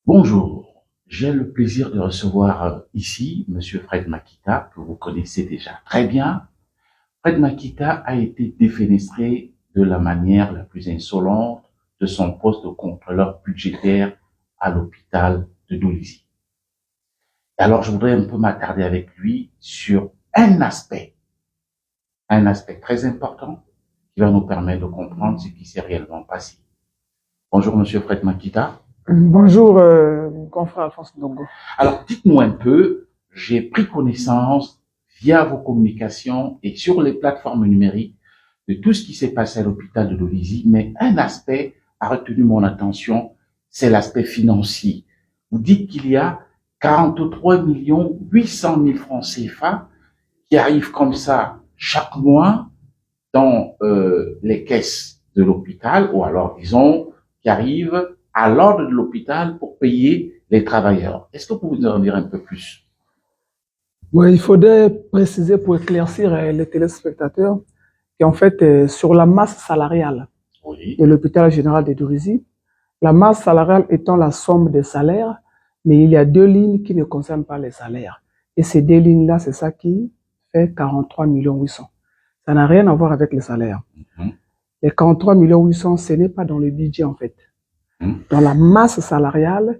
Bonjour, j'ai le plaisir de recevoir ici Monsieur Fred Makita, que vous connaissez déjà très bien. Fred Makita a été défenestré de la manière la plus insolente de son poste de contrôleur budgétaire à l'hôpital de Dolisie. Alors, je voudrais un peu m'attarder avec lui sur un aspect très important qui va nous permettre de comprendre ce qui s'est réellement passé. Bonjour Monsieur Fred Makita. Bonjour, confrère Alphonse Ndongo. Alors, dites-nous un peu, j'ai pris connaissance via vos communications et sur les plateformes numériques de tout ce qui s'est passé à l'hôpital de Dolisie, mais un aspect a retenu mon attention, c'est l'aspect financier. Vous dites qu'il y a 43 800 000 francs CFA qui arrivent comme ça chaque mois dans les caisses de l'hôpital, ou alors disons qui arrivent à l'ordre de l'hôpital pour payer les travailleurs. Est-ce que vous pouvez nous en dire un peu plus? Oui, il faudrait préciser pour éclaircir les téléspectateurs qu'en fait, sur la masse salariale Oui. de l'hôpital général de Dorizy, la masse salariale étant la somme des salaires, mais il y a deux lignes qui ne concernent pas les salaires. Et ces deux lignes-là, c'est ça qui fait 43 800 000. Ça n'a rien à voir avec les salaires. Les 43 800 000, ce n'est pas dans le budget en fait. Dans la masse salariale,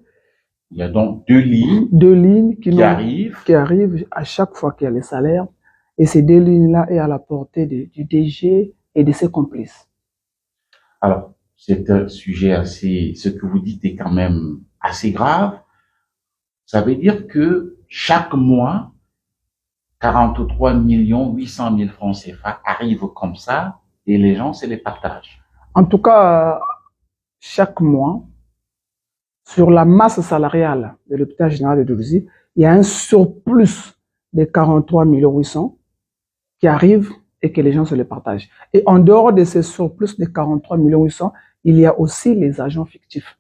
il y a donc deux lignes qui arrivent à chaque fois qu'il y a les salaires. Et ces deux lignes-là est à la portée du DG et de ses complices. Alors, c'est un sujet ce que vous dites est quand même assez grave. Ça veut dire que chaque mois, 43 800 000 francs CFA arrivent comme ça et les gens se les partagent. En tout cas, chaque mois, sur la masse salariale de l'hôpital général de Dolisie, il y a un surplus de 43 800 000 qui arrive et que les gens se les partagent. Et en dehors de ces surplus de 43 800 000, il y a aussi les agents fictifs.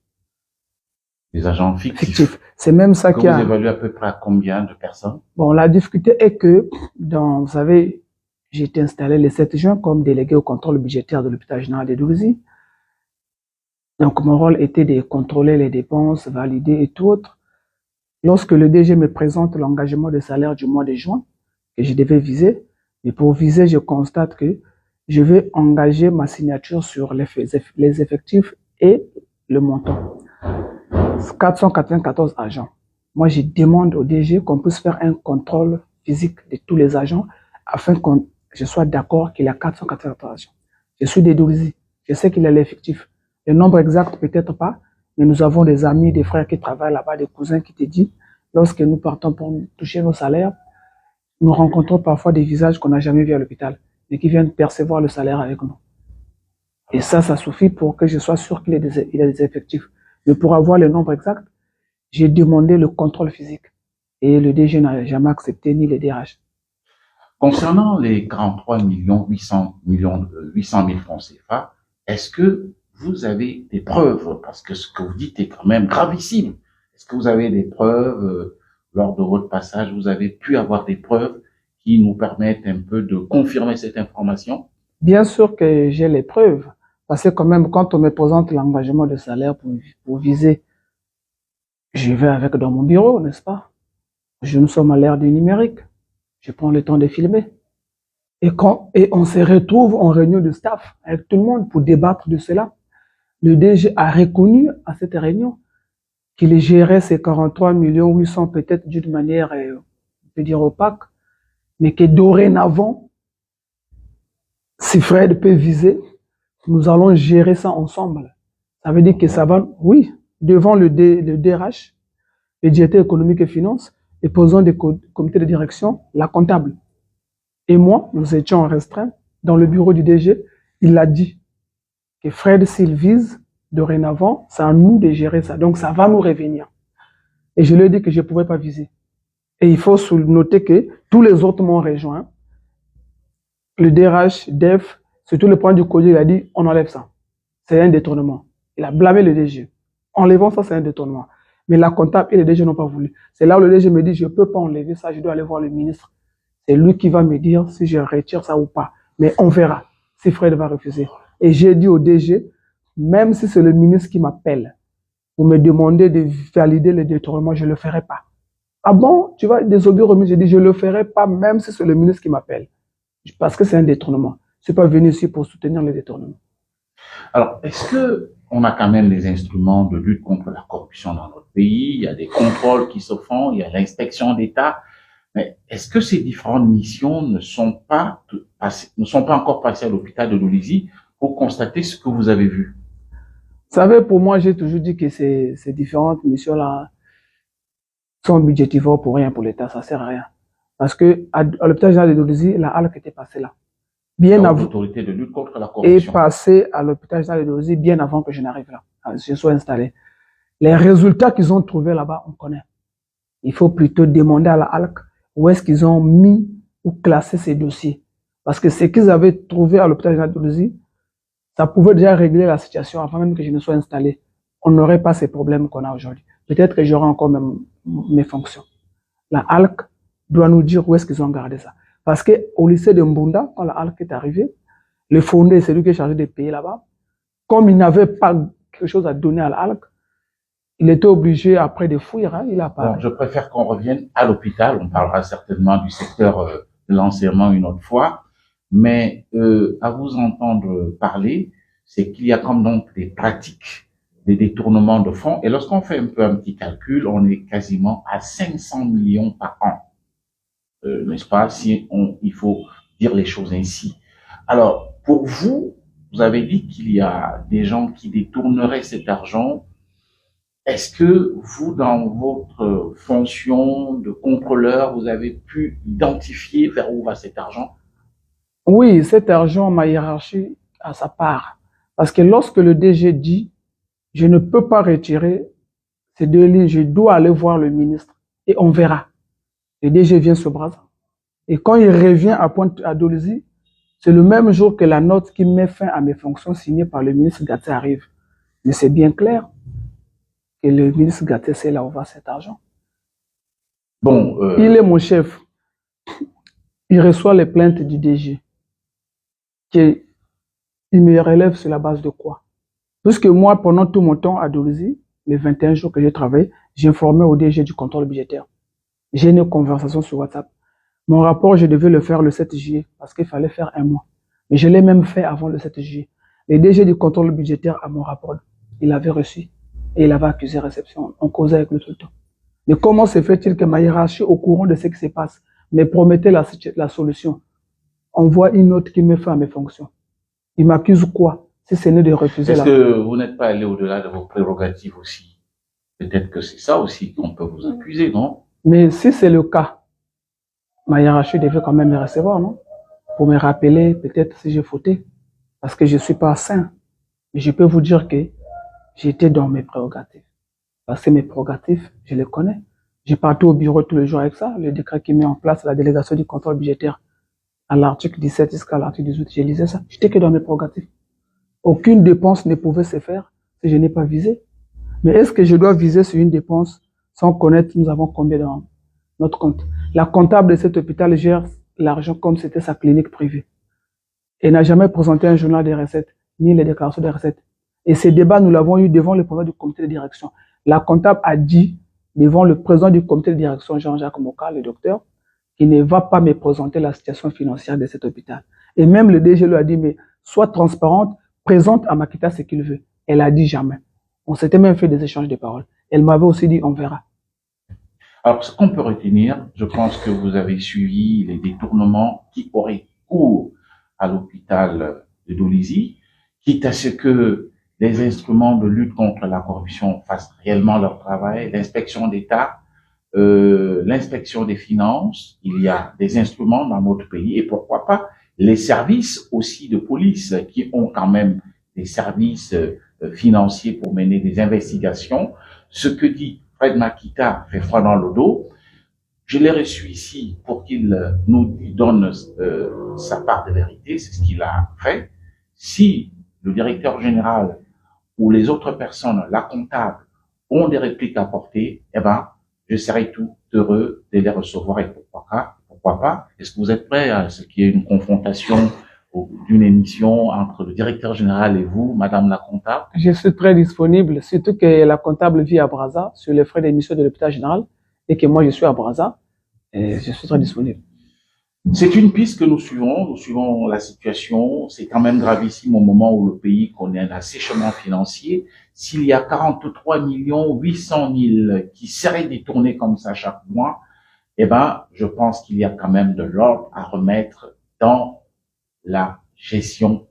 Les agents fictifs. C'est même ça qui a... Vous évaluez à peu près à combien de personnes? Bon, la difficulté est que, vous savez, j'ai été installé le 7 juin comme délégué au contrôle budgétaire de l'hôpital général de Dolisie. Donc, mon rôle était de contrôler les dépenses, valider et tout autre. Lorsque le DG me présente l'engagement de salaire du mois de juin, que je devais viser, et pour viser, je constate que je vais engager ma signature sur les effectifs et le montant. 494 agents. Moi, je demande au DG qu'on puisse faire un contrôle physique de tous les agents afin que je sois d'accord qu'il y a 494 agents. Je suis de Dolisie. Je sais qu'il y a l'effectif. Le nombre exact, peut-être pas, mais nous avons des amis, des frères qui travaillent là-bas, des cousins qui te disent, lorsque nous partons pour toucher nos salaires, nous rencontrons parfois des visages qu'on n'a jamais vus à l'hôpital, mais qui viennent percevoir le salaire avec nous. Et ça suffit pour que je sois sûr qu'il y a des effectifs. Mais pour avoir le nombre exact, j'ai demandé le contrôle physique. Et le DG n'a jamais accepté, ni les DRH. Concernant les 43 800 000 francs CFA, est-ce que vous avez des preuves? Parce que ce que vous dites est quand même gravissime. Est-ce que vous avez des preuves lors de votre passage? Vous avez pu avoir des preuves qui nous permettent un peu de confirmer cette information? Bien sûr que j'ai les preuves. Parce que quand même, quand on me présente l'engagement de salaire pour viser, je vais avec dans mon bureau, n'est-ce pas? Nous sommes à l'ère du numérique. Je prends le temps de filmer. Et on se retrouve en réunion de staff avec tout le monde pour débattre de cela. Le DG a reconnu à cette réunion qu'il gérait ces 43 800 000 peut-être d'une manière, on peut dire opaque, mais que dorénavant, si Fred peut viser, nous allons gérer ça ensemble. Ça veut dire que ça va, oui, devant le DRH, le directeur économique et finance, et posant des comités de direction, la comptable. Et moi, nous étions en restreint dans le bureau du DG. Il a dit que Fred, s'il vise, dorénavant, c'est à nous de gérer ça. Donc, ça va nous revenir. Et je lui ai dit que je ne pouvais pas viser. Et il faut noter que tous les autres m'ont rejoint. Le DRH, DEF, sur tout le point du collier, il a dit, on enlève ça. C'est un détournement. Il a blâmé le DG. Enlevant ça, c'est un détournement. Mais la comptable et le DG n'ont pas voulu. C'est là où le DG me dit, je ne peux pas enlever ça, je dois aller voir le ministre. C'est lui qui va me dire si je retire ça ou pas. Mais on verra si Fred va refuser. Et j'ai dit au DG, même si c'est le ministre qui m'appelle, Vous me demandez de valider le détournement, je ne le ferai pas. Ah bon, tu vas désobéir au ministre? J'ai dit, je ne le ferai pas, même si c'est le ministre qui m'appelle. Parce que c'est un détournement. Je ne suis pas venu ici pour soutenir le détournement. Alors, est-ce que on a quand même des instruments de lutte contre la corruption dans notre pays? Il y a des contrôles qui se font, il y a l'inspection d'État. Mais est-ce que ces différentes missions ne sont pas encore passées à l'hôpital de Loulizy pour constater ce que vous avez vu? Vous savez, pour moi, j'ai toujours dit que ces différentes missions-là sont budgétivores pour rien pour l'État, ça ne sert à rien. Parce que à l'hôpital général de Loulizy, la halle qui était passée là, bien avant, l'autorité de lutte contre la est corruption. passée à l'hôpital général de Loulizy bien avant que je n'arrive là, je sois installé. Les résultats qu'ils ont trouvés là-bas, on connaît. Il faut plutôt demander à la HALC où est-ce qu'ils ont mis ou classé ces dossiers. Parce que ce qu'ils avaient trouvé à l'hôpital général de Loulizy, ça pouvait déjà régler la situation avant même que je ne sois installé. On n'aurait pas ces problèmes qu'on a aujourd'hui. Peut-être que j'aurai encore même mes fonctions. La HALC doit nous dire où est-ce qu'ils ont gardé ça. Parce qu'au lycée de Mbunda, quand la HALC est arrivée, le fondé, c'est lui qui est chargé de payer là-bas. Comme il n'avait pas quelque chose à donner à la HALC, il était obligé, après de fuir, hein, il a pas. Bon, je préfère qu'on revienne à l'hôpital. On parlera certainement du secteur de l'enseignement une autre fois. Mais à vous entendre parler, c'est qu'il y a comme donc des pratiques, des détournements de fonds. Et lorsqu'on fait un peu un petit calcul, on est quasiment à 500 millions par an. N'est-ce pas, si il faut dire les choses ainsi. Alors, pour vous, vous avez dit qu'il y a des gens qui détourneraient cet argent. Est-ce que vous, dans votre fonction de contrôleur, vous avez pu identifier vers où va cet argent? Oui, cet argent, ma hiérarchie a sa part. Parce que lorsque le DG dit, je ne peux pas retirer ces 2 lignes, je dois aller voir le ministre et on verra. Le DG vient sur Brazza. Et quand il revient à Dolisie, c'est le même jour que la note qui met fin à mes fonctions signée par le ministre Gaté arrive. Mais c'est bien clair que le ministre Gaté sait là où va cet argent. Bon, il est mon chef. Il reçoit les plaintes du DG. Il me relève sur la base de quoi? Puisque moi, pendant tout mon temps à Dolisie, les 21 jours que j'ai travaillé, j'informais au DG du contrôle budgétaire. J'ai une conversation sur WhatsApp. Mon rapport, je devais le faire le 7 juillet parce qu'il fallait faire un mois. Mais je l'ai même fait avant le 7 juillet. Le DG du contrôle budgétaire a mon rapport. Il l'avait reçu et il avait accusé réception. On causait avec lui tout le temps. Mais comment se fait-il que ma hiérarchie, au courant de ce qui se passe, me promettait la solution? On voit une note qui me fait à mes fonctions. Il m'accuse quoi? Si ce n'est de refuser est-ce que vous n'êtes pas allé au-delà de vos prérogatives aussi? Peut-être que c'est ça aussi qu'on peut vous accuser, non? Mais si c'est le cas, ma hiérarchie devait quand même me recevoir, non? Pour me rappeler peut-être si j'ai fauté. Parce que je ne suis pas saint. Mais je peux vous dire que j'étais dans mes prérogatives. Parce que mes prérogatives, je les connais. J'ai parti au bureau tous les jours avec ça, le décret qui met en place la délégation du contrôle budgétaire. À l'article 17 jusqu'à l'article 18, je lisais ça. J'étais que dans mes prérogatives. Aucune dépense ne pouvait se faire si je n'ai pas visé. Mais est-ce que je dois viser sur une dépense sans connaître nous avons combien dans notre compte? La comptable de cet hôpital gère l'argent comme c'était sa clinique privée. Elle n'a jamais présenté un journal des recettes, ni les déclarations des recettes. Et ces débats, nous l'avons eu devant le président du comité de direction. La comptable a dit, devant le président du comité de direction, Jean-Jacques Moka, le docteur, qu'il ne va pas me présenter la situation financière de cet hôpital. Et même le DG lui a dit, mais sois transparente, présente à Makita ce qu'il veut. Elle a dit jamais. On s'était même fait des échanges de paroles. Elle m'avait aussi dit, on verra. Alors, ce qu'on peut retenir, je pense que vous avez suivi les détournements qui auraient cours à l'hôpital de Dolisie, quitte à ce que les instruments de lutte contre la corruption fassent réellement leur travail, l'inspection d'État, l'inspection des finances, il y a des instruments dans notre pays et pourquoi pas les services aussi de police qui ont quand même des services financiers pour mener des investigations. Ce que dit Fred Makita fait froid dans le dos. Je l'ai reçu ici pour qu'il nous donne sa part de vérité, c'est ce qu'il a fait. Si le directeur général ou les autres personnes, la comptable, ont des répliques à porter, eh ben, je serai tout heureux de les recevoir et pourquoi pas. Est-ce que vous êtes prêts à ce qu'il y ait une confrontation d'une émission entre le directeur général et vous, Madame la comptable? Je suis très disponible, surtout que la comptable vit à Brazza sur les frais d'émission de l'hôpital général et que moi je suis à Brazza et je suis très disponible. C'est une piste que nous suivons la situation. C'est quand même gravissime au moment où le pays connaît un assèchement financier. S'il y a 43 800 000 qui seraient détournés comme ça chaque mois, eh ben, je pense qu'il y a quand même de l'ordre à remettre dans la gestion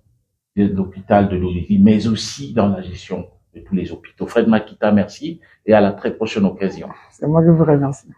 de l'hôpital de l'Olivier, mais aussi dans la gestion de tous les hôpitaux. Fred Makita, merci et à la très prochaine occasion. C'est moi qui vous remercie.